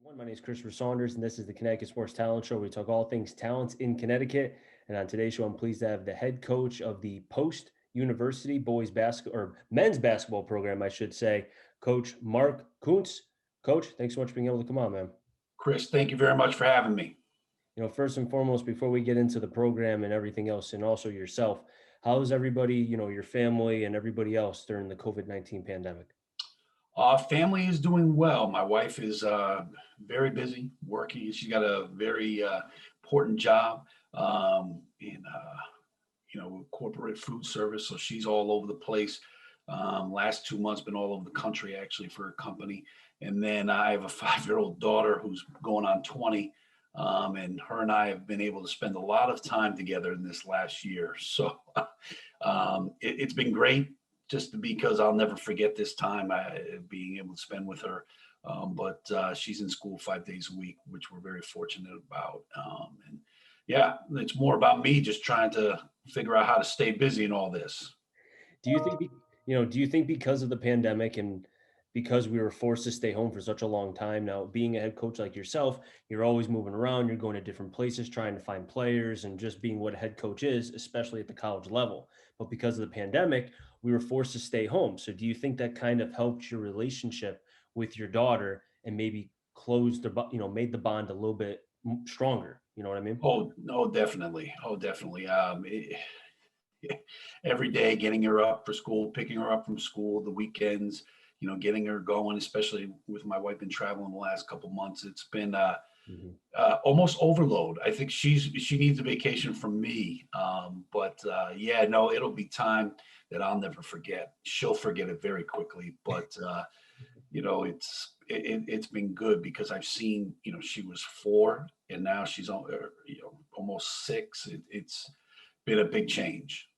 My name is Christopher Saunders, and this is the Connecticut Sports Talent Show. We talk all things talents in Connecticut. And on today's show, I'm pleased to have the head coach of the Post University boys basketball or men's basketball program, I should say, Coach Marc Kuntz. Coach, thanks so much for being able to come on, man. Chris, thank you very much for having me. First and foremost, before we get into the program and everything else, and also yourself, how's everybody, your family and everybody else during the COVID-19 pandemic? Family is doing well. My wife is very busy working. She's got a very important job in corporate food service, so she's all over the place. Last 2 months, been all over the country actually for a company. And then I have a 5-year-old daughter who's going on 20, and her and I have been able to spend a lot of time together in this last year. So it's been great. Just because I'll never forget this time being able to spend with her. But she's in school 5 days a week, which we're very fortunate about. And yeah, it's more about me just trying to figure out how to stay busy in all this. Do you think because of the pandemic and because we were forced to stay home for such a long time now, being a head coach like yourself, you're always moving around, you're going to different places, trying to find players and just being what a head coach is, especially at the college level. But because of the pandemic, we were forced to stay home. So do you think that kind of helped your relationship with your daughter and maybe made the bond a little bit stronger? You know what I mean? Oh, no, definitely. Oh, definitely. Every day getting her up for school, picking her up from school, the weekends, getting her going, especially with my wife been traveling the last couple months. It's been Mhm. almost overload. I think she needs a vacation from me. But yeah, no, it'll be time that I'll never forget. She'll forget it very quickly. But it's been good because I've seen, she was 4 and now she's almost 6. It's been a big change.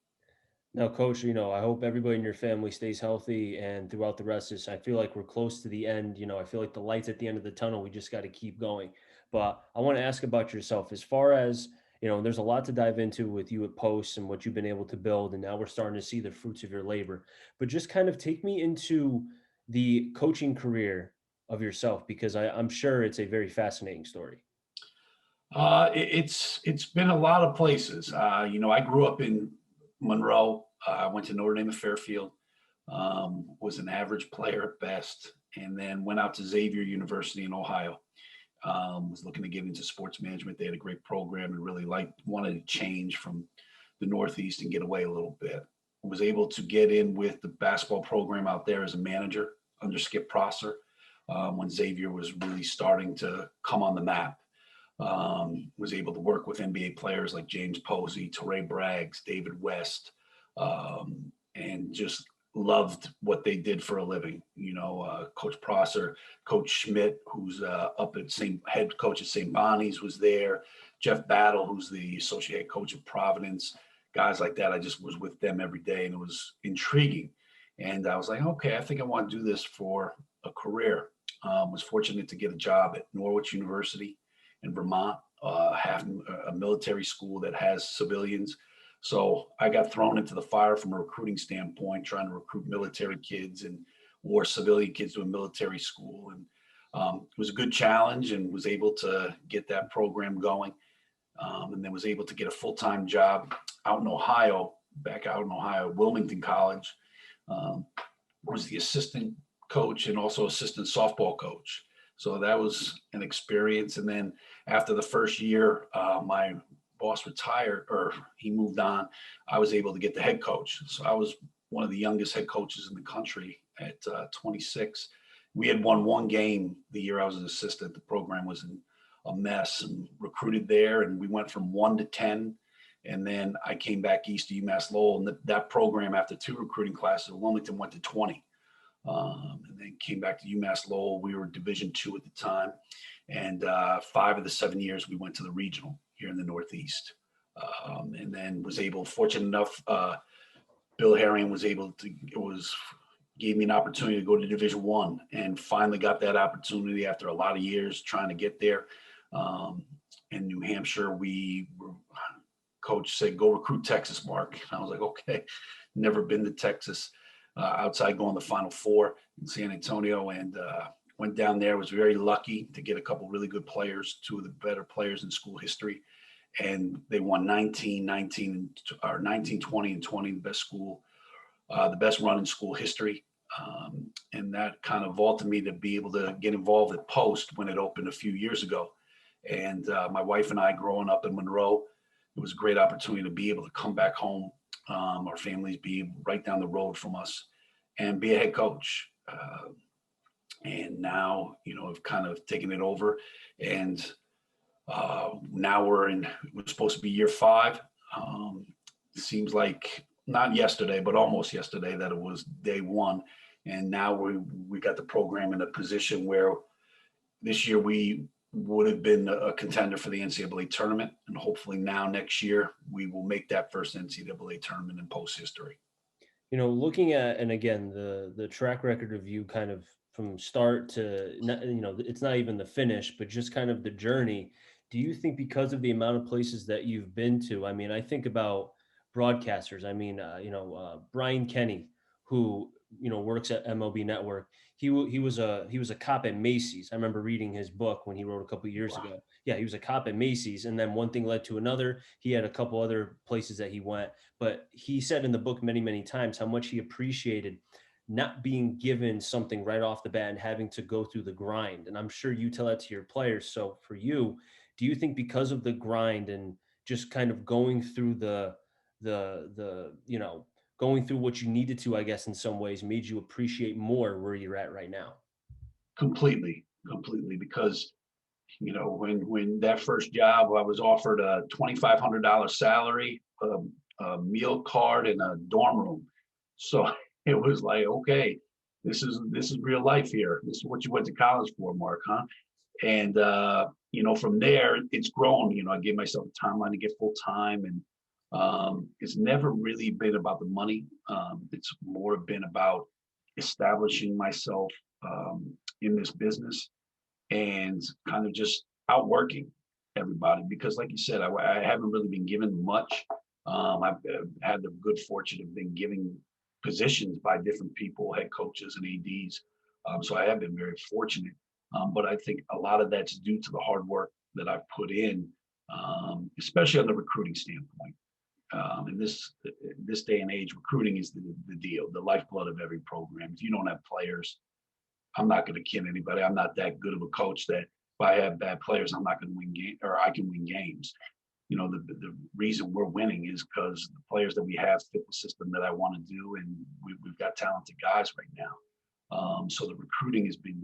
Now, Coach, I hope everybody in your family stays healthy and throughout the rest of this. I feel like we're close to the end. I feel like the light's at the end of the tunnel. We just got to keep going. But I want to ask about yourself as far as, there's a lot to dive into with you at Post and what you've been able to build. And now we're starting to see the fruits of your labor. But just kind of take me into the coaching career of yourself, because I'm sure it's a very fascinating story. It's been a lot of places. I grew up in Monroe. I went to Notre Dame at Fairfield. Was an average player at best, and then went out to Xavier University in Ohio. Was looking to get into sports management. They had a great program and really wanted to change from the Northeast and get away a little bit. Was able to get in with the basketball program out there as a manager under Skip Prosser when Xavier was really starting to come on the map. Was able to work with NBA players like James Posey, Torrey Braggs, David West, and just loved what they did for a living. Coach Prosser, Coach Schmidt, who's up at head coach at St. Bonnie's, was there. Jeff Battle, who's the associate head coach of Providence. Guys like that, I just was with them every day, and it was intriguing. And I was like, okay, I think I want to do this for a career. Was fortunate to get a job at Norwich University in Vermont, having a military school that has civilians. So I got thrown into the fire from a recruiting standpoint, trying to recruit military kids and war civilian kids to a military school. And it was a good challenge and was able to get that program going. And then was able to get a full-time job out in Ohio, Wilmington College. Was the assistant coach and also assistant softball coach. So that was an experience. And then after the first year, my boss retired, or he moved on. I was able to get the head coach. So I was one of the youngest head coaches in the country at 26. We had won one game the year I was an assistant. The program was in a mess, and recruited there. And we went from 1 to 10. And then I came back east to UMass Lowell, and that program, after 2 recruiting classes at Wilmington, went to 20. And then came back to UMass Lowell. We were Division II at the time. And 5 of the 7 years we went to the regional here in the Northeast. And then fortunate enough, Bill Herring gave me an opportunity to go to Division I, and finally got that opportunity after a lot of years trying to get there. In New Hampshire, coach said, go recruit Texas, Mark. And I was like, okay, never been to Texas. Outside going to the Final Four in San Antonio, and Went down there, was very lucky to get a couple really good players, two of the better players in school history. And they won 19, 19, or 19, 20, and 20, the best school, the best run in school history. And that kind of vaulted me to be able to get involved at Post when it opened a few years ago. And my wife and I, growing up in Monroe, it was a great opportunity to be able to come back home. Our families be right down the road from us and be a head coach. And now, I've kind of taken it over. And now we're supposed to be year 5. It seems like not yesterday, but almost yesterday that it was day 1. And now we got the program in a position where this year we would have been a contender for the NCAA tournament. And hopefully now next year, we will make that first NCAA tournament in Post history. Looking at, and again, the track record of you kind of from start to, it's not even the finish, but just kind of the journey. Do you think because of the amount of places that you've been to, I mean, I think about broadcasters. I mean, Brian Kenny, who, works at MLB Network. He was a cop at Macy's. I remember reading his book when he wrote a couple of years Wow. ago. Yeah, he was a cop at Macy's, and then one thing led to another. He had a couple other places that he went, but he said in the book many, many times how much he appreciated not being given something right off the bat and having to go through the grind. And I'm sure you tell that to your players. So for you, do you think because of the grind and just kind of going through the going through what you needed to, I guess, in some ways made you appreciate more where you're at right now? Completely, because when that first job, I was offered a $2,500 salary, a meal card, and a dorm room. So it was like, okay, this is real life here. This is what you went to college for, Mark, huh? And from there, it's grown. I gave myself a timeline to get full time, and it's never really been about the money. It's more been about establishing myself in this business and kind of just outworking everybody. Because, like you said, I haven't really been given much. I've had the good fortune of being given positions by different people, head coaches and ADs. So I have been very fortunate. But I think a lot of that's due to the hard work that I've put in, especially on the recruiting standpoint. In this day and age, recruiting is the deal, the lifeblood of every program. If you don't have players, I'm not going to kid anybody. I'm not that good of a coach that if I have bad players, I'm not going to win game or I can win games. The reason we're winning is because the players that we have fit the system that I want to do, and we've got talented guys right now. So the recruiting has been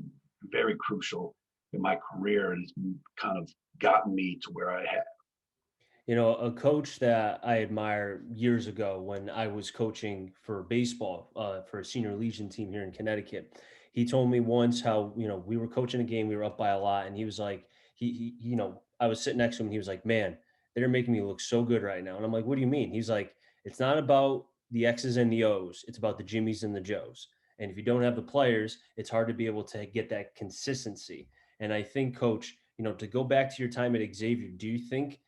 very crucial in my career, and it's kind of gotten me to where I have. A coach that I admire years ago when I was coaching for baseball for a senior legion team here in Connecticut, he told me once how, we were coaching a game, we were up by a lot, and he was like, I was sitting next to him, and he was like, man, they're making me look so good right now. And I'm like, what do you mean? He's like, it's not about the X's and the O's, it's about the Jimmies and the Joes. And if you don't have the players, it's hard to be able to get that consistency. And I think, coach, to go back to your time at Xavier, do you think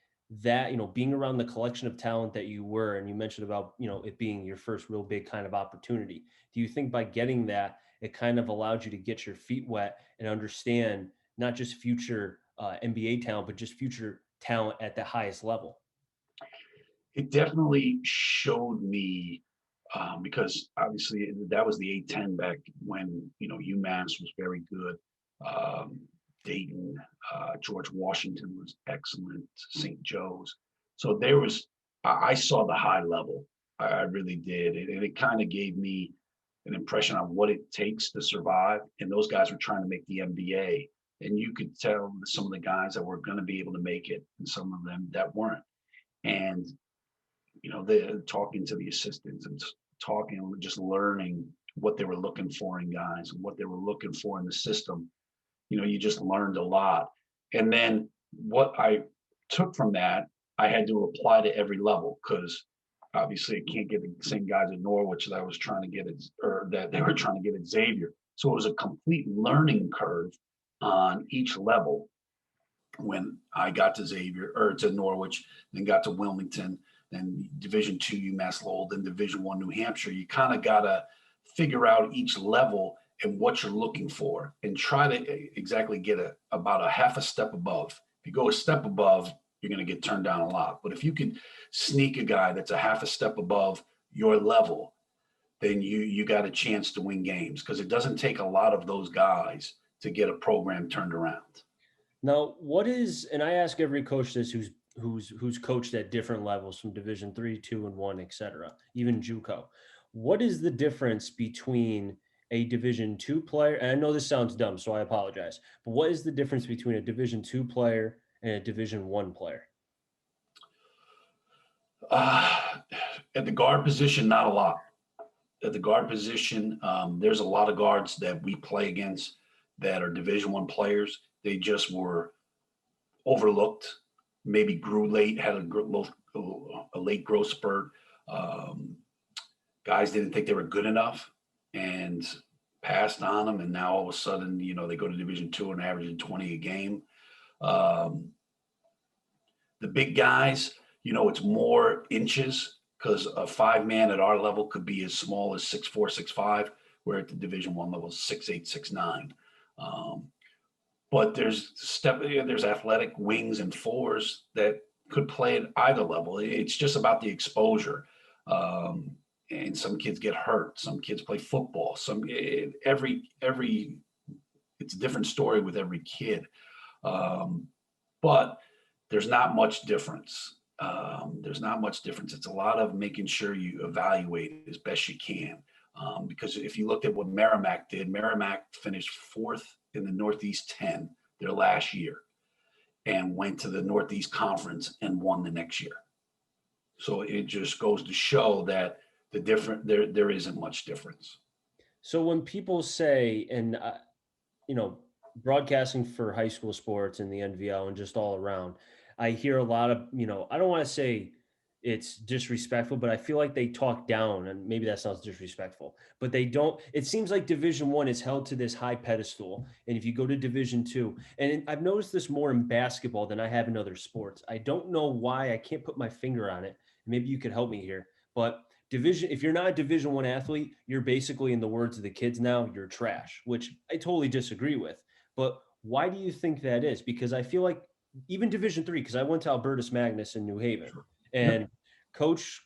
that being around the collection of talent that you were, and you mentioned about it being your first real big kind of opportunity, do you think by getting that it kind of allowed you to get your feet wet and understand not just future NBA talent but just future talent at the highest level? It definitely showed me, because obviously that was the A10 back when UMass was very good. Um, Dayton, George Washington was excellent. St. Joe's. So I saw the high level. I really did, and it kind of gave me an impression on what it takes to survive. And those guys were trying to make the NBA, and you could tell some of the guys that were going to be able to make it, and some of them that weren't. And they're talking to the assistants and talking, just learning what they were looking for in guys and what they were looking for in the system. You just learned a lot. And then what I took from that, I had to apply to every level, because obviously I can't get the same guys at Norwich that I was trying to get at, or that they were trying to get at Xavier. So it was a complete learning curve on each level when I got to Xavier or to Norwich, then got to Wilmington, then Division II UMass Lowell, then Division I New Hampshire. You kind of got to figure out each level and what you're looking for, and try to exactly get about a half a step above. If you go a step above, you're going to get turned down a lot. But if you can sneak a guy that's a half a step above your level, then you got a chance to win games, because it doesn't take a lot of those guys to get a program turned around. Now, what is, and I ask every coach this who's coached at different levels from Division 3, 2, and 1, etc., even JUCO. What is the difference between a Division 2 player? And I know this sounds dumb, so I apologize. But what is the difference between a Division 2 player and a Division 1 player? Uh, at the guard position, not a lot. At the guard position, there's a lot of guards that we play against that are Division 1 players. They just were overlooked, maybe grew late, had a late growth spurt. Um, Guys didn't think they were good enough and passed on them, and now all of a sudden, they go to Division 2 and averaging 20 a game. Um, the big guys, it's more inches, because a 5-man at our level could be as small as 6'4", 6'5", where at the Division 1 level, 6'8", 6'9". But there's athletic wings and fours that could play at either level. It's just about the exposure. And some kids get hurt. Some kids play football. It's a different story with every kid. But there's not much difference. It's a lot of making sure you evaluate as best you can. Because if you looked at what Merrimack did, Merrimack finished 4th in the Northeast 10 their last year and went to the Northeast Conference and won the next year. So it just goes to show that there isn't much difference. So when people say, and you know, broadcasting for high school sports and the NVL and just all around, I hear a lot of, I don't want to say it's disrespectful, but I feel like they talk down, and maybe that sounds disrespectful, but they don't. It seems like Division 1 is held to this high pedestal. And if you go to Division 2, and I've noticed this more in basketball than I have in other sports. I don't know why. I can't put my finger on it. Maybe you could help me here. But if you're not a Division 1 athlete, you're basically, in the words of the kids now, you're trash, which I totally disagree with. But why do you think that is? Because I feel like even Division 3, because I went to Albertus Magnus in New Haven, Sure. and Yep.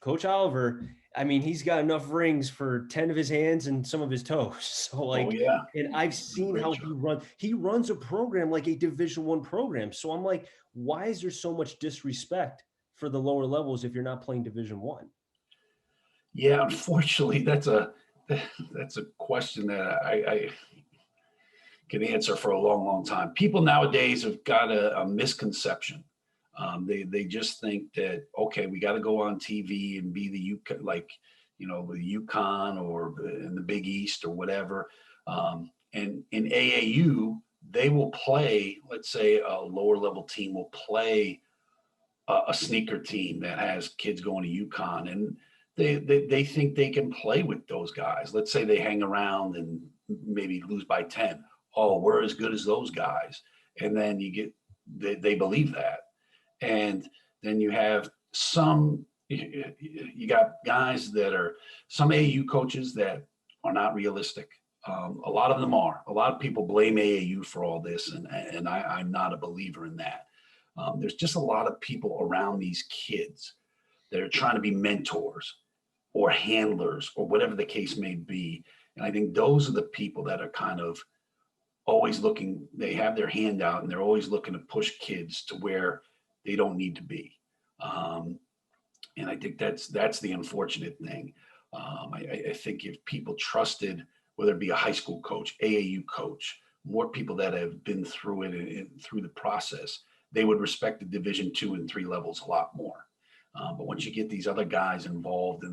Coach Oliver, I mean, he's got enough rings for 10 of his hands and some of his toes. So Oh like, yeah. and I've He's doing a seen great how job. he runs a program like a Division 1 program. So I'm like, why is there so much disrespect for the lower levels if you're not playing Division 1? Yeah, unfortunately, that's a question that I can answer for a long, long time. People nowadays have got a misconception. They just think that, okay, we got to go on TV and be the the UConn or in the Big East or whatever. And in AAU, they will play. Let's say a lower level team will play a sneaker team that has kids going to UConn, and they think they can play with those guys. Let's say they hang around and maybe lose by 10. Oh, we're as good as those guys. And then they believe that. And then you have you got guys that are some AAU coaches that are not realistic. A lot of them are. A lot of people blame AAU for all this, and I'm not a believer in that. There's just a lot of people around these kids that are trying to be mentors or handlers or whatever the case may be. And I think those are the people that are kind of always looking, they have their hand out and they're always looking to push kids to where they don't need to be. And I think that's the unfortunate thing. I think if people trusted, whether it be a high school coach, AAU coach, more people that have been through it and through the process, they would respect the Division 2 and 3 levels a lot more. But once you get these other guys involved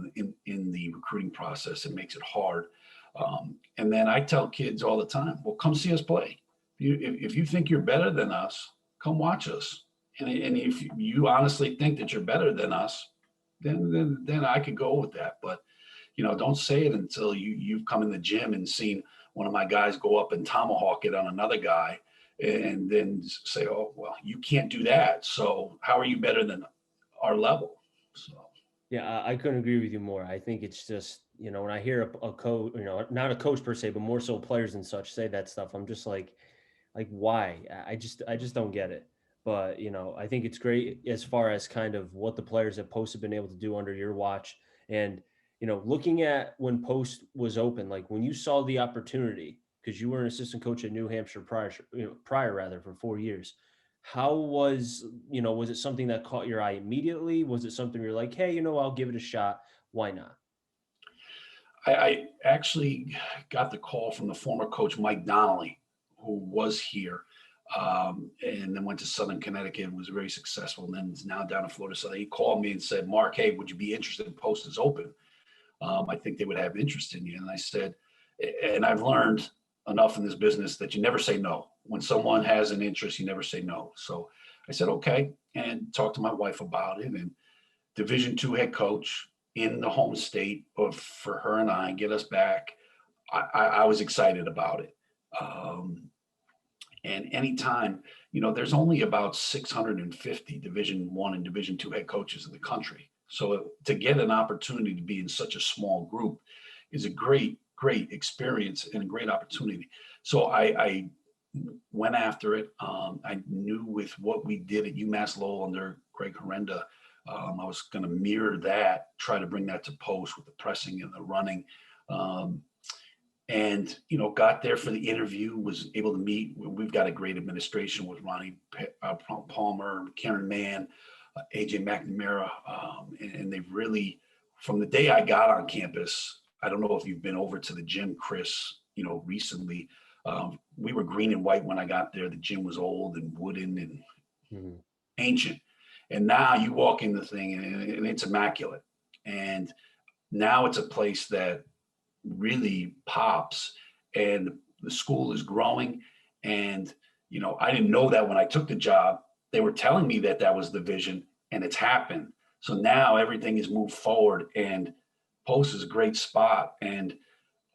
in the recruiting process, it makes it hard. And then I tell kids all the time, well, come see us play. If you think you're better than us, come watch us. And if you honestly think that you're better than us, then I could go with that. But don't say it until you've come in the gym and seen one of my guys go up and tomahawk it on another guy, and then say, oh, well, you can't do that. So how are you better than our level? So Yeah, I couldn't agree with you more. I think it's just when I hear a coach, not a coach per se, but more so players and such say that stuff, I'm just like why? I just don't get it. But I think it's great as far as kind of what the players at Post have been able to do under your watch. And looking at when Post was open, like when you saw the opportunity, because you were an assistant coach at New Hampshire prior rather for 4 years. How was it something that caught your eye immediately? Was it something you're like, hey, I'll give it a shot? Why not? I actually got the call from the former coach Mike Donnelly, who was here, and then went to Southern Connecticut and was very successful. And then is now down in Florida. So he called me and said, "Mark, hey, would you be interested in Post is open? I think they would have interest in you." And I said, and I've learned enough in this business that you never say no. When someone has an interest, you never say no. So I said, okay, and talked to my wife about it. And Division II head coach in the home state of for her and I get us back. I was excited about it. And anytime, there's only about 650 Division I and Division II head coaches in the country. So to get an opportunity to be in such a small group is a great, great experience and a great opportunity. So I went after it. I knew with what we did at UMass Lowell under Greg Horrenda, I was going to mirror that, try to bring that to Post with the pressing and the running. Um, and got there for the interview, was able to meet. We've got a great administration with Ronnie Palmer, Karen Mann, AJ McNamara, and they've really, from the day I got on campus, I don't know if you've been over to the gym, Chris, recently. We were green and white when I got there. The gym was old and wooden and Mhm. ancient. And now you walk in the thing and it's immaculate. And now it's a place that really pops, and the school is growing. And I didn't know that when I took the job. They were telling me that that was the vision, and it's happened. So now everything is moved forward, and Post is a great spot. And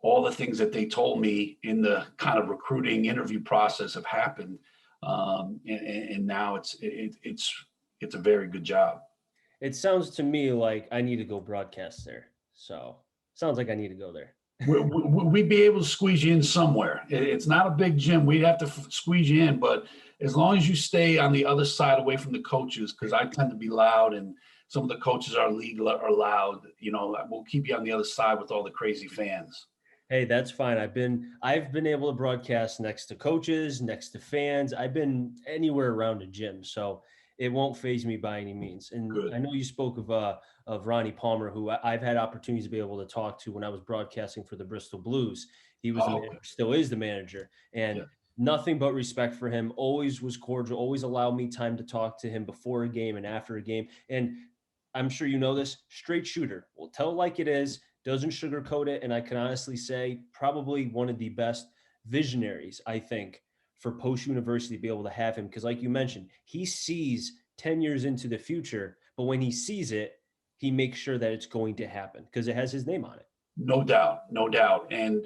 all the things that they told me in the kind of recruiting interview process have happened. And now it's a very good job. It sounds to me like I need to go broadcast there. So sounds like I need to go there. We'd be able to squeeze you in somewhere. It's not a big gym. We'd have to squeeze you in, but as long as you stay on the other side away from the coaches, because I tend to be loud and some of the coaches our league are loud, we'll keep you on the other side with all the crazy fans. Hey, that's fine. I've been able to broadcast next to coaches, next to fans. I've been anywhere around a gym, so it won't phase me by any means. And I Good. know you spoke of Ronnie Palmer, who I've had opportunities to be able to talk to when I was broadcasting for the Bristol Blues. He was the Oh, manager, still is the manager, and yeah. nothing but respect for him. Always was cordial. Always allowed me time to talk to him before a game and after a game. And I'm sure you know this. Straight shooter. Will tell it like it is, doesn't sugarcoat it. And I can honestly say, probably one of the best visionaries, I think, for Post University to be able to have him. Because, like you mentioned, he sees 10 years into the future, but when he sees it, he makes sure that it's going to happen because it has his name on it. No doubt, no doubt. And,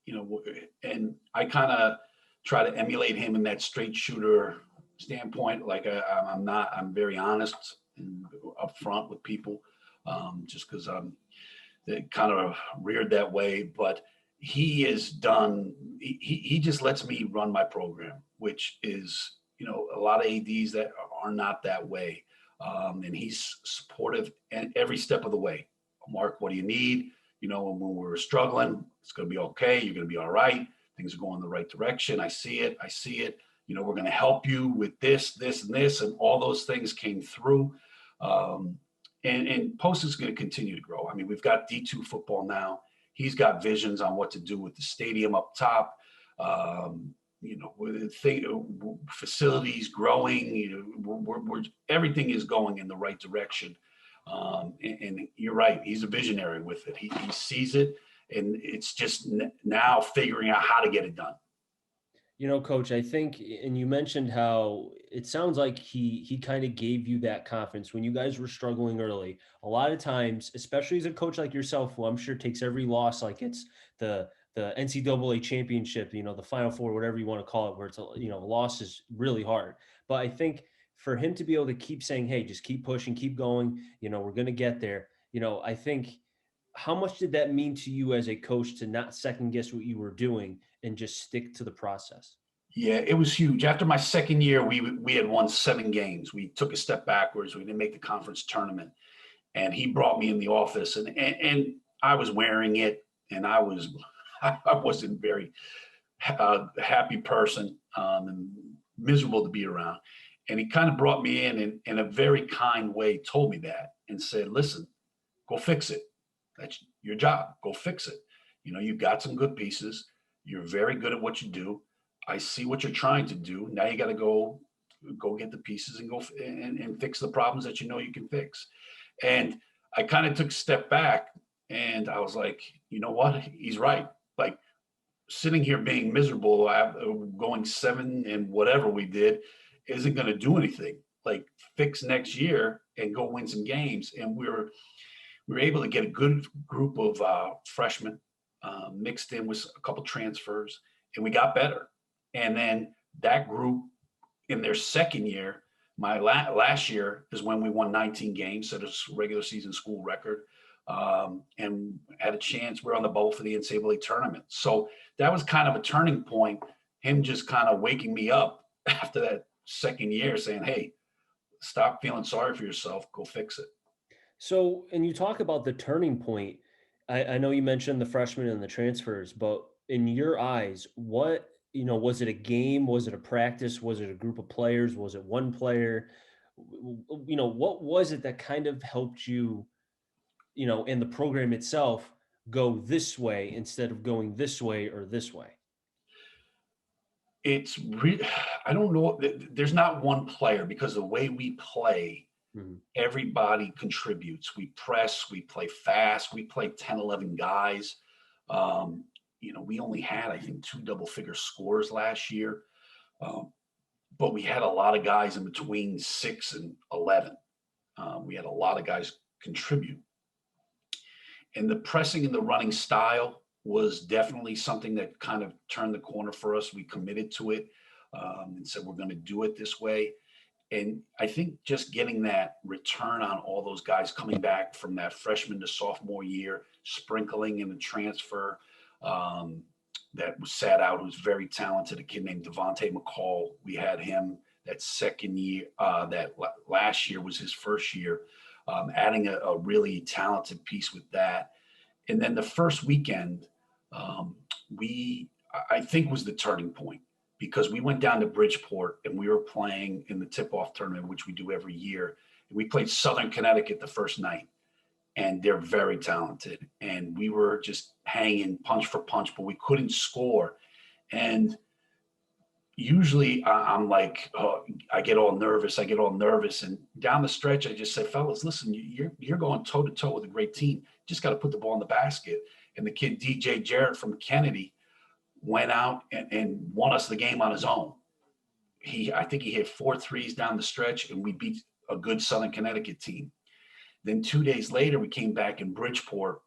you know, and I kind of try to emulate him in that straight shooter standpoint. Like I'm very honest and upfront with people, just because I'm kind of reared that way. But he is done. He just lets me run my program, which is, a lot of ADs that are not that way. And he's supportive and every step of the way. Mark, what do you need? When we're struggling, it's going to be okay. You're going to be all right. Things are going in the right direction. I see it. I see it. We're going to help you with this, this, and this. And all those things came through. Um, and Post is going to continue to grow. I mean, we've got D2 football now. He's got visions on what to do with the stadium up top. With facilities growing, everything is going in the right direction. And you're right, he's a visionary with it. He sees it, and it's just now figuring out how to get it done. Coach, I think, and you mentioned how it sounds like he kind of gave you that confidence when you guys were struggling early. A lot of times, especially as a coach like yourself, who I'm sure takes every loss like it's the NCAA championship, the Final Four, whatever you want to call it, where it's loss is really hard. But I think for him to be able to keep saying, "Hey, just keep pushing, keep going," we're going to get there. I think how much did that mean to you as a coach to not second guess what you were doing and just stick to the process? Yeah, it was huge. After my second year, we had won 7 games. We took a step backwards. We didn't make the conference tournament, and he brought me in the office, and I was wearing it, and I wasn't very happy person, and miserable to be around. And he kind of brought me in a very kind way, told me that, and said, "Listen, go fix it. That's your job. Go fix it. You know, you've got some good pieces. You're very good at what you do. I see what you're trying to do. Now you got to go get the pieces and and fix the problems that you know you can fix." And I kind of took a step back and I was like, you know what? He's right. Like sitting here being miserable, going 7 and whatever we did, isn't going to do anything. Like fix next year and go win some games. And we were able to get a good group of freshmen mixed in with a couple transfers, and we got better. And then that group in their second year, my last year is when we won 19 games, set a regular season school record, and had a chance. We're on the bowl for the NCAA tournament. So that was kind of a turning point. Him just kind of waking me up after that second year, saying, "Hey, stop feeling sorry for yourself. Go fix it." So, and you talk about the turning point. I know you mentioned the freshmen and the transfers, but in your eyes, what, was it a game? Was it a practice? Was it a group of players? Was it one player? What was it that kind of helped you, in the program itself, go this way instead of going this way or this way? It's I don't know. There's not one player because the way we play, Mhm. everybody contributes. We press, we play fast, we play 10, 11 guys. Um, we only had, I think, 2 double-figure scores last year, um, but we had a lot of guys in between 6 and 11. We had a lot of guys contribute. And the pressing and the running style was definitely something that kind of turned the corner for us. We committed to it and said, we're going to do it this way. And I think just getting that return on all those guys coming back from that freshman to sophomore year, sprinkling in the transfer um, that was sat out, who's very talented, a kid named Devontae McCall. We had him that second year, last year was his first year, adding a really talented piece with that. And then the first weekend, um, I think, was the turning point because we went down to Bridgeport and we were playing in the tip-off tournament, which we do every year. And we played Southern Connecticut the first night, and they're very talented. And we were just hanging punch for punch, but we couldn't score. And usually I'm like, oh, I get all nervous. I get all nervous. And down the stretch, I just said, fellas, listen, you're going toe to toe with a great team. You just got to put the ball in the basket. And the kid, DJ Jarrett from Kennedy, went out and won us the game on his own. I think he hit 4 threes down the stretch, and we beat a good Southern Connecticut team. Then 2 days later, we came back in Bridgeport,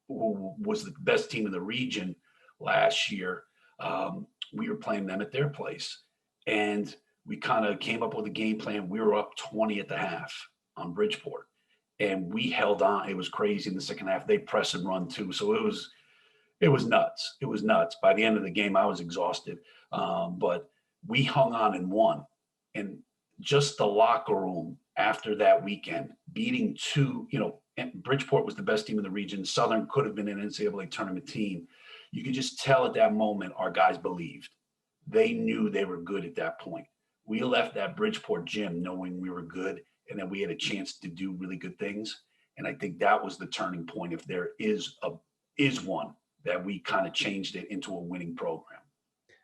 who was the best team in the region last year. We were playing them at their place, and we kind of came up with a game plan. We were up 20 at the half on Bridgeport, and we held on. It was crazy in the second half. They press and run too, so it was nuts. It was nuts. By the end of the game, I was exhausted, but we hung on and won. And just the locker room after that weekend, beating Bridgeport was the best team in the region. Southern could have been an NCAA tournament team. You could just tell at that moment our guys believed. They knew they were good at that point. We left that Bridgeport gym knowing we were good and that we had a chance to do really good things. And I think that was the turning point. If there is one, that we kind of changed it into a winning program.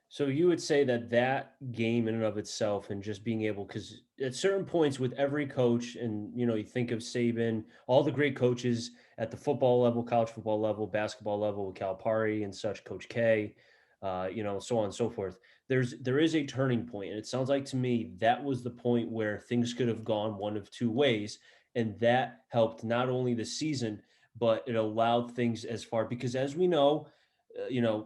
So you would say that that game in and of itself, and just being able, because at certain points with every coach, and you think of Saban, all the great coaches at the football level, college football level, basketball level, with Calipari and such, Coach K, so on and so forth. There is a turning point, and it sounds like to me that was the point where things could have gone one of two ways, and that helped not only the season, but it allowed things as far, because as we know,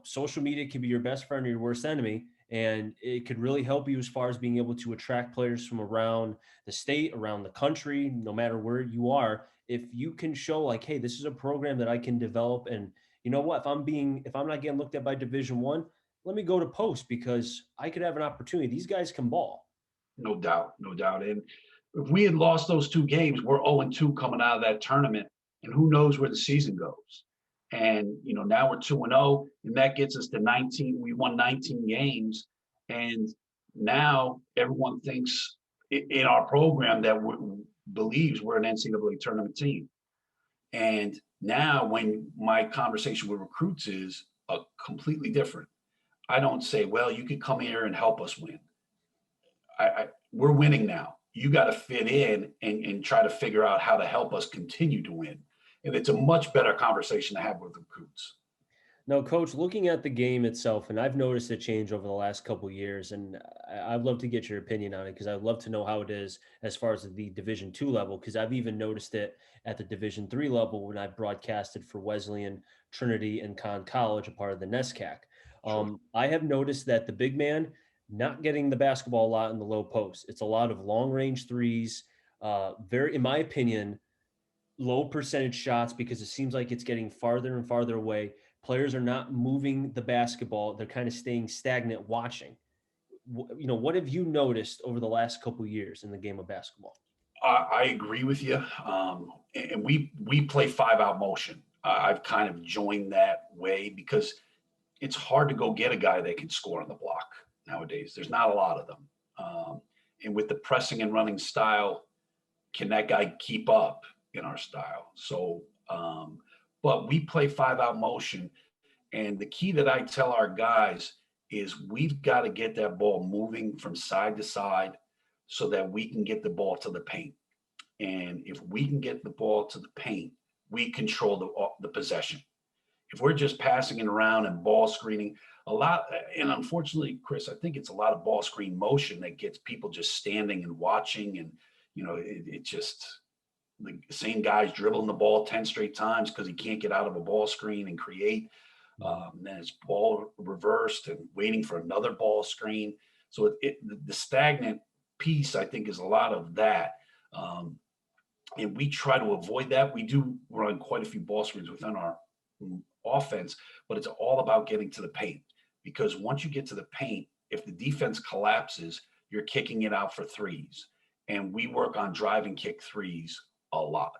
social media can be your best friend or your worst enemy. And it could really help you as far as being able to attract players from around the state, around the country, no matter where you are. if you can show like, hey, this is a program that I can develop, and you know what, if I'm not getting looked at by Division 1, let me go to post because I could have an opportunity. These guys can ball. No doubt, no doubt. And if we had lost those 2 games, we're 0-2 coming out of that tournament, and who knows where the season goes. And now we're 2-0, and that gets us to 19. We won 19 games, and now everyone thinks in our program that believes we're an NCAA tournament team. And now, when my conversation with recruits is completely different, I don't say, "Well, you could come here and help us win." We're winning now. You got to fit in and try to figure out how to help us continue to win. And it's a much better conversation to have with recruits. No, coach, looking at the game itself, and I've noticed a change over the last couple years, and I'd love to get your opinion on it because I'd love to know how it is as far as the Division 2 level, because I've even noticed it at the Division 3 level when I broadcasted for Wesleyan, Trinity, and Conn College, a part of the NESCAC. Sure. I have noticed that the big man not getting the basketball a lot in the low post. It's a lot of long range threes. Very, in my opinion, low percentage shots because it seems like it's getting farther and farther away. Players are not moving the basketball. They're kind of staying stagnant watching. What have you noticed over the last couple years in the game of basketball? I agree with you. And we play 5-out motion. I've kind of joined that way because it's hard to go get a guy that can score on the block nowadays. There's not a lot of them. And with the pressing and running style, can that guy keep up in our style? So, but we play 5-out motion. And the key that I tell our guys is we've got to get that ball moving from side to side so that we can get the ball to the paint. And if we can get the ball to the paint, we control the possession. If we're just passing it around and ball screening, a lot, and unfortunately, Chris, I think it's a lot of ball screen motion that gets people just standing and watching, and it just the same guy's dribbling the ball 10 straight times because he can't get out of a ball screen and create. Then it's ball reversed and waiting for another ball screen. So the stagnant piece, I think, is a lot of that. And we try to avoid that. We do run quite a few ball screens within our offense, but it's all about getting to the paint. Because once you get to the paint, if the defense collapses, you're kicking it out for threes. And we work on drive and kick threes a lot.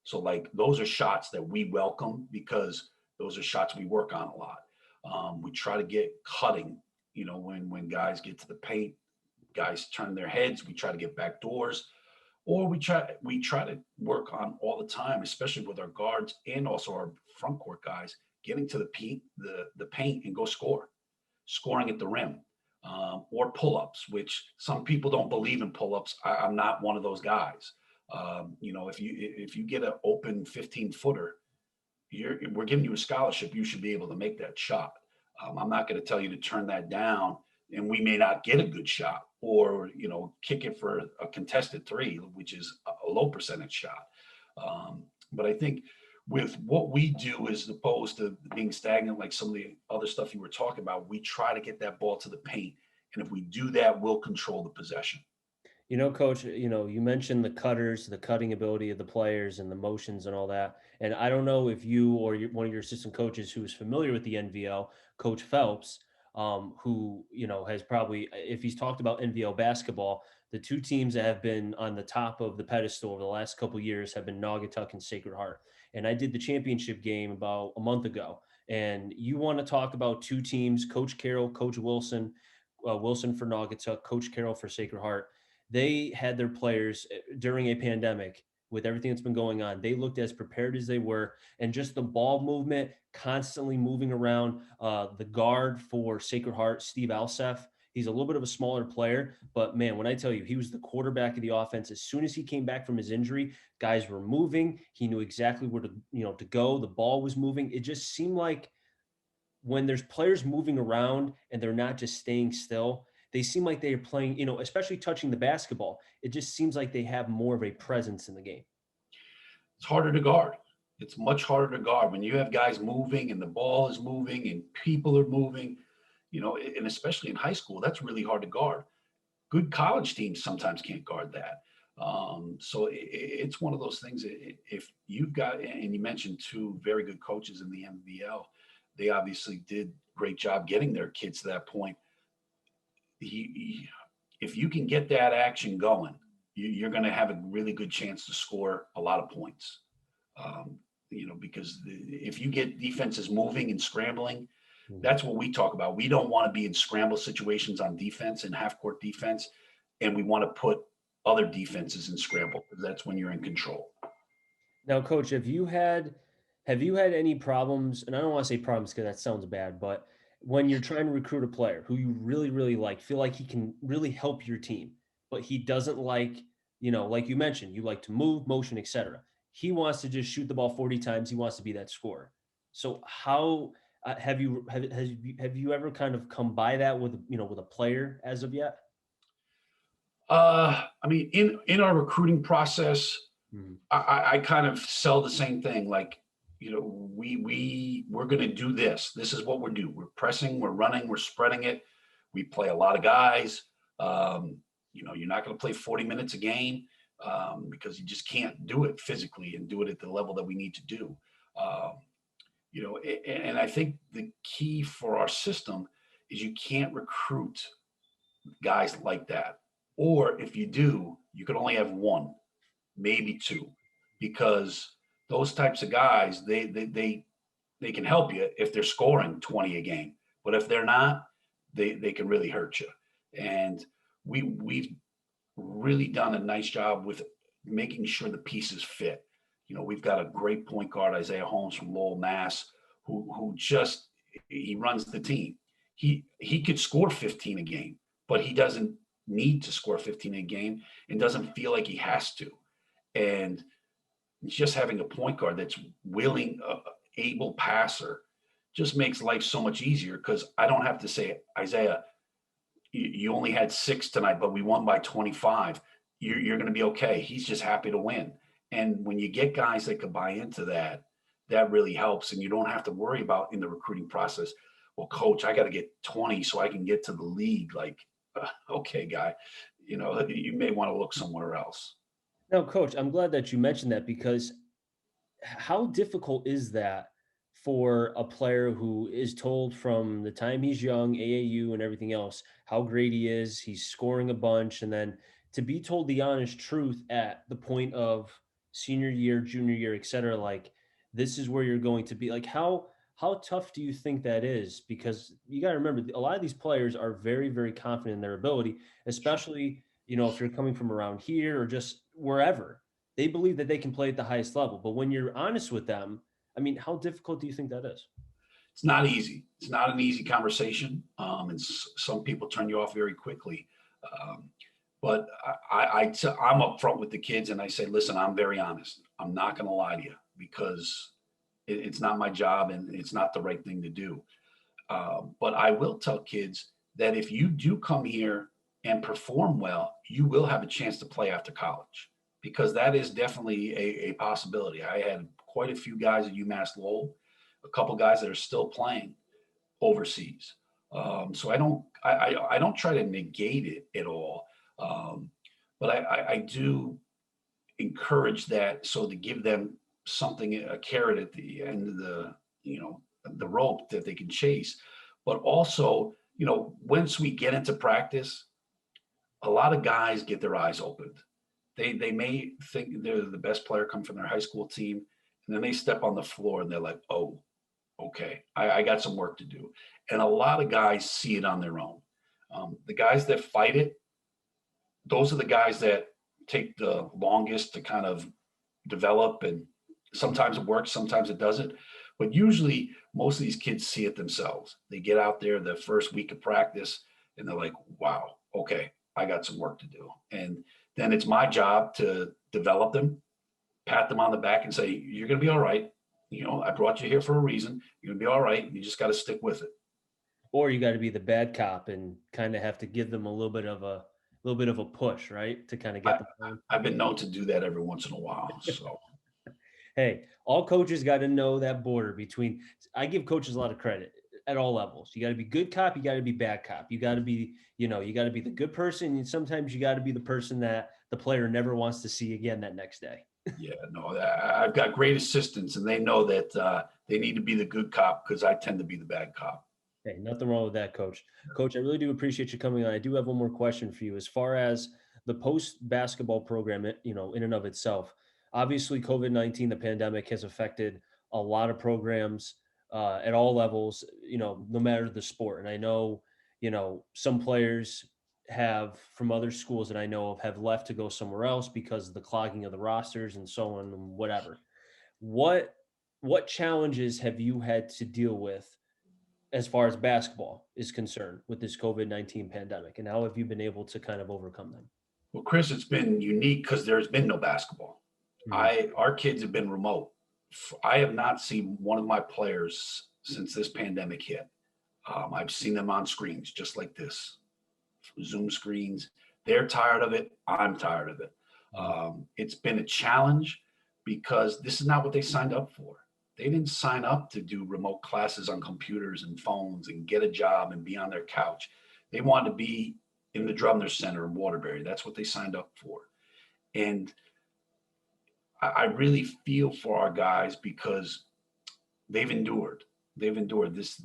So like those are shots that we welcome because those are shots we work on a lot. We try to get cutting, when guys get to the paint, guys turn their heads, we try to get back doors, or we try to work on all the time, especially with our guards and also our front court guys, getting to the paint and go scoring at the rim, or pull-ups, which some people don't believe in pull-ups. I'm not one of those guys. If you get an open 15-footer, we're giving you a scholarship. You should be able to make that shot. I'm not going to tell you to turn that down, and we may not get a good shot, or kick it for a contested three, which is a low percentage shot. But I think with what we do, as opposed to being stagnant, like some of the other stuff you were talking about, we try to get that ball to the paint, and if we do that, we'll control the possession. Coach, you mentioned the cutters, the cutting ability of the players and the motions and all that. And I don't know if you or one of your assistant coaches who is familiar with the NVL, Coach Phelps, who, has probably, if he's talked about NVL basketball, the two teams that have been on the top of the pedestal over the last couple of years have been Naugatuck and Sacred Heart. And I did the championship game about a month ago. And you want to talk about two teams, Coach Carroll, Coach Wilson, Wilson for Naugatuck, Coach Carroll for Sacred Heart. They had their players during a pandemic with everything that's been going on. They looked as prepared as they were, and just the ball movement, constantly moving around. The guard for Sacred Heart, Steve Alsef, he's a little bit of a smaller player, but man, when I tell you, he was the quarterback of the offense. As soon as he came back from his injury, guys were moving. He knew exactly where to go. The ball was moving. It just seemed like when there's players moving around and they're not just staying still, they seem like they are playing, especially touching the basketball. It just seems like they have more of a presence in the game. It's harder to guard. It's much harder to guard when you have guys moving and the ball is moving and people are moving, and especially in high school, that's really hard to guard. Good college teams sometimes can't guard that. So it's one of those things. If you've got, and you mentioned two very good coaches in the MVL, they obviously did great job getting their kids to that point. If you can get that action going, you're going to have a really good chance to score a lot of points. Because if you get defenses moving and scrambling, Mhm. that's what we talk about. We don't want to be in scramble situations on defense and half court defense, and we want to put other defenses in scramble because that's when you're in control. Now, coach, have you had any problems? And I don't want to say problems because that sounds bad, but when you're trying to recruit a player who you really, really like, feel like he can really help your team, but he doesn't like, like you mentioned, you like to move, motion, etc. He wants to just shoot the ball 40 times. He wants to be that scorer. So how have you ever kind of come by that with a player as of yet? I mean, in our recruiting process, Mhm. I kind of sell the same thing. Like, we're going to do this. This is what we're doing. We're pressing, we're running, we're spreading it. We play a lot of guys. You're not going to play 40 minutes a game because you just can't do it physically and do it at the level that we need to do. Um, and I think the key for our system is you can't recruit guys like that. Or if you do, you can only have one, maybe two, because those types of guys, they can help you if they're scoring 20 a game. But if they're not, they can really hurt you. And we've really done a nice job with making sure the pieces fit. We've got a great point guard, Isaiah Holmes from Lowell, Mass, who just he runs the team. He could score 15 a game, but he doesn't need to score 15 a game and doesn't feel like he has to. And just having a point guard that's willing, able passer just makes life so much easier because I don't have to say, Isaiah, you only had 6 tonight, but we won by 25. You're going to be okay. He's just happy to win. And when you get guys that can buy into that, that really helps. And you don't have to worry about in the recruiting process, well, coach, I got to get 20 so I can get to the league. Like, okay, guy, you may want to look somewhere else. Now, coach, I'm glad that you mentioned that because how difficult is that for a player who is told from the time he's young, AAU and everything else, how great he is, he's scoring a bunch, and then to be told the honest truth at the point of senior year, junior year, et cetera, like this is where you're going to be. Like how tough do you think that is? Because you got to remember, a lot of these players are very, very confident in their ability, especially if you're coming from around here or just wherever they believe that they can play at the highest level. But when you're honest with them, I mean, how difficult do you think that is? It's not easy. It's not an easy conversation, and some people turn you off very quickly. Um, but I'm upfront with the kids, and I say, listen, I'm very honest. I'm not going to lie to you because it's not my job and it's not the right thing to do. But I will tell kids that if you do come here and perform well, you will have a chance to play after college because that is definitely a possibility. I had quite a few guys at UMass Lowell, a couple guys that are still playing overseas. So I don't try to negate it at all, um, but I do encourage that so to give them something, a carrot at the end of the rope that they can chase. But also, once we get into practice, a lot of guys get their eyes opened. They may think they're the best player come from their high school team, and then they step on the floor and they're like, oh, okay, I got some work to do. And a lot of guys see it on their own. The guys that fight it, those are the guys that take the longest to kind of develop. And sometimes it works, sometimes it doesn't. But usually, most of these kids see it themselves. They get out there the first week of practice and they're like, wow, okay, I got some work to do. And then it's my job to develop them, pat them on the back and say, you're going to be all right. I brought you here for a reason. You're going to be all right. You just got to stick with it. Or you got to be the bad cop and kind of have to give them a little bit of a push, right? To kind of I, get them going. I've been known to do that every once in a while. So, Hey, all coaches got to know that border between I give coaches a lot of credit. at all levels. You got to be good cop, you got to be bad cop. You got to be, you got to be the good person, and sometimes you got to be the person that the player never wants to see again that next day. Yeah, no, I've got great assistants, and they know that they need to be the good cop because I tend to be the bad cop. Hey, nothing wrong with that, coach. Coach, I really do appreciate you coming on. I do have one more question for you. As far as the post basketball program, in and of itself, obviously COVID-19, the pandemic has affected a lot of programs at all levels, no matter the sport. And I know, some players have from other schools that I know of have left to go somewhere else because of the clogging of the rosters and so on and whatever. What what challenges have you had to deal with as far as basketball is concerned with this COVID-19 pandemic, and how have you been able to kind of overcome them? Well, Chris, it's been unique because there's been no basketball. Mhm. Our kids have been remote. I have not seen one of my players since this pandemic hit. I've seen them on screens just like this, Zoom screens. They're tired of it. I'm tired of it. Mhm. It's been a challenge because this is not what they signed up for. They didn't sign up to do remote classes on computers and phones and get a job and be on their couch. They wanted to be in the Drumner Center in Waterbury. That's what they signed up for. And I really feel for our guys because they've endured. They've endured this.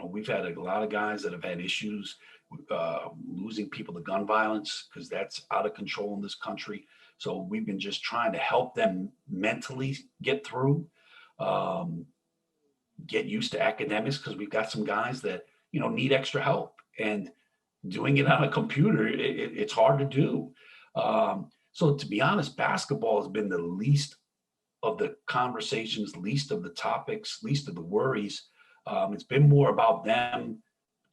We've had a lot of guys that have had issues losing people to gun violence because that's out of control in this country. So we've been just trying to help them mentally get through, um, get used to academics because we've got some guys that need extra help, and doing it on a computer, it's hard to do. So to be honest, basketball has been the least of the conversations, least of the topics, least of the worries. It's been more about them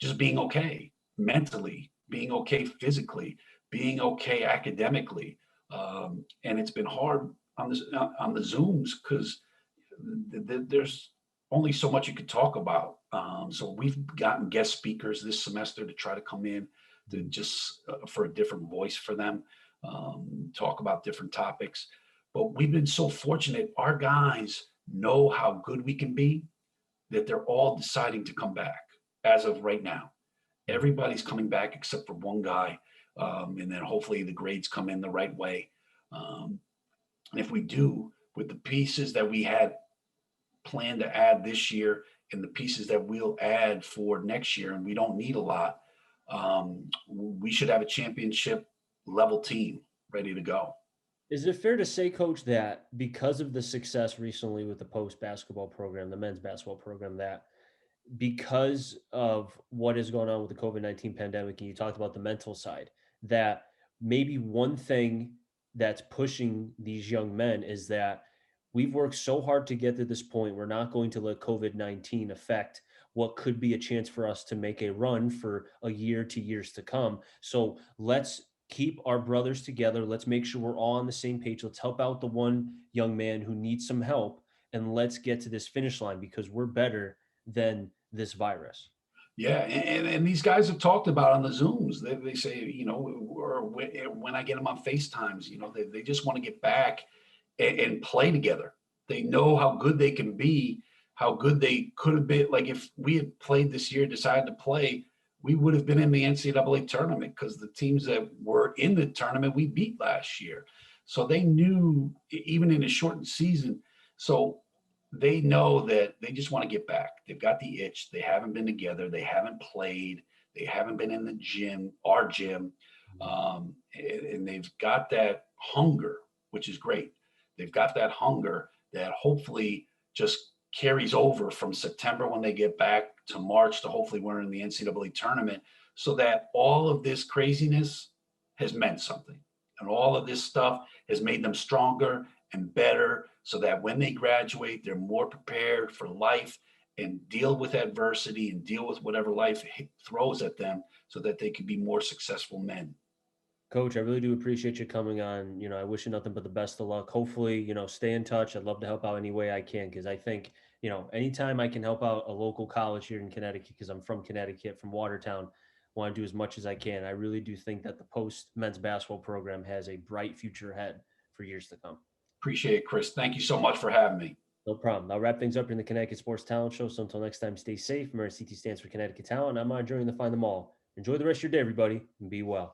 just being okay mentally, being okay physically, being okay academically. And it's been hard on the Zooms because there's only so much you could talk about. So we've gotten guest speakers this semester to try to come in to just for a different voice for them, talk about different topics. But we've been so fortunate. Our guys know how good we can be that they're all deciding to come back as of right now. Mhm. Everybody's coming back except for one guy. And then hopefully the grades come in the right way. Um, and if we do, with the pieces that we had planned to add this year and the pieces that we'll add for next year, and we don't need a lot, we should have a championship level team ready to go. Is it fair to say, coach, that because of the success recently with the post basketball program, the men's basketball program, that because of what is going on with the COVID-19 pandemic, and you talked about the mental side, that maybe one thing that's pushing these young men is that we've worked so hard to get to this point. We're not going to let COVID-19 affect what could be a chance for us to make a run for a year to years to come. So let's keep our brothers together. Let's make sure we're all on the same page. Let's help out the one young man who needs some help. And let's get to this finish line because we're better than this virus. Yeah, and these guys have talked about on the Zooms. They say, or when I get them on FaceTimes, they just want to get back and play together. They know how good they can be, how good they could have been. Like if we had played this year, decided to play, we would have been in the NCAA tournament because the teams that were in the tournament we beat last year. So they knew even in a shortened season. So they know that they just want to get back. They've got the itch. They haven't been together. They haven't played. They haven't been in the gym, our gym. And they've got that hunger, which is great. They've got that hunger that hopefully just carries over from September when they get back to March to hopefully we're in the NCAA tournament so that all of this craziness has meant something. And all of this stuff has made them stronger and better so that when they graduate, they're more prepared for life and deal with adversity and deal with whatever life throws at them so that they can be more successful men. Coach, I really do appreciate you coming on. I wish you nothing but the best of luck. Hopefully, stay in touch. I'd love to help out any way I can because I think, anytime I can help out a local college here in Connecticut, because I'm from Connecticut, from Watertown, want to do as much as I can. I really do think that the post men's basketball program has a bright future ahead for years to come. Appreciate it, Chris. Thank you so much for having me. No problem. I'll wrap things up in the Connecticut Sports Talent Show. So until next time, stay safe. Remember, CT stands for Connecticut Talent. I'm on a journey to find them all. Enjoy the rest of your day, everybody, and be well.